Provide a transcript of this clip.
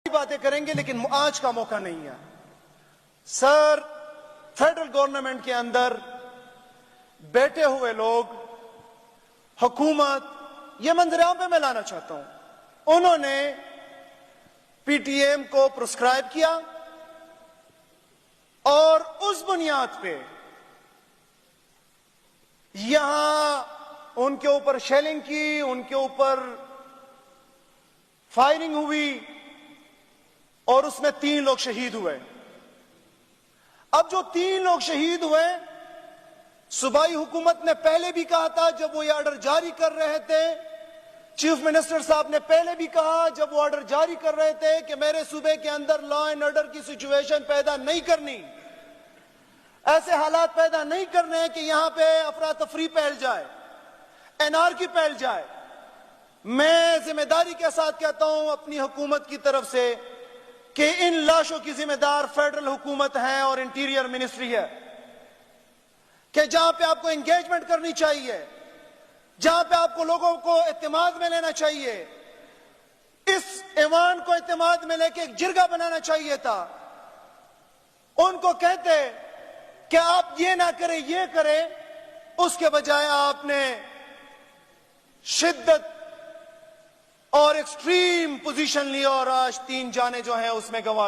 बातें करेंगे, लेकिन आज का मौका नहीं है। सर, फेडरल गवर्नमेंट के अंदर बैठे हुए लोग, हुकूमत, ये मंजराम पे मैं लाना चाहता हूं, उन्होंने पीटीएम को प्रिस्क्राइब किया और उस बुनियाद पे यहां उनके ऊपर शेलिंग की, उनके ऊपर फायरिंग हुई और उसमें 3 लोग शहीद हुए। अब जो 3 लोग शहीद हुए, सूबाई हुकूमत ने पहले भी कहा था जब वो ये ऑर्डर जारी कर रहे थे, चीफ मिनिस्टर साहब ने पहले भी कहा जब वो ऑर्डर जारी कर रहे थे कि मेरे सूबे के अंदर लॉ एंड ऑर्डर की सिचुएशन पैदा नहीं करनी, ऐसे हालात पैदा नहीं करने कि यहां पे अफरा तफरी फैल जाए, एनआरकी फैल जाए। मैं जिम्मेदारी के साथ कहता हूं अपनी हुकूमत की तरफ से कि इन लाशों की जिम्मेदार फेडरल हुकूमत है और इंटीरियर मिनिस्ट्री है, कि जहां पे आपको एंगेजमेंट करनी चाहिए, जहां पे आपको लोगों को एतमाद में लेना चाहिए, इस ऐवान को एतमाद में लेके एक जिरगा बनाना चाहिए था। उनको कहते कि आप ये ना करें, ये करें, उसके बजाय आपने शिद्दत और एक्सट्रीम पोजीशन ली और आज 3 जाने जो हैं उसमें गंवा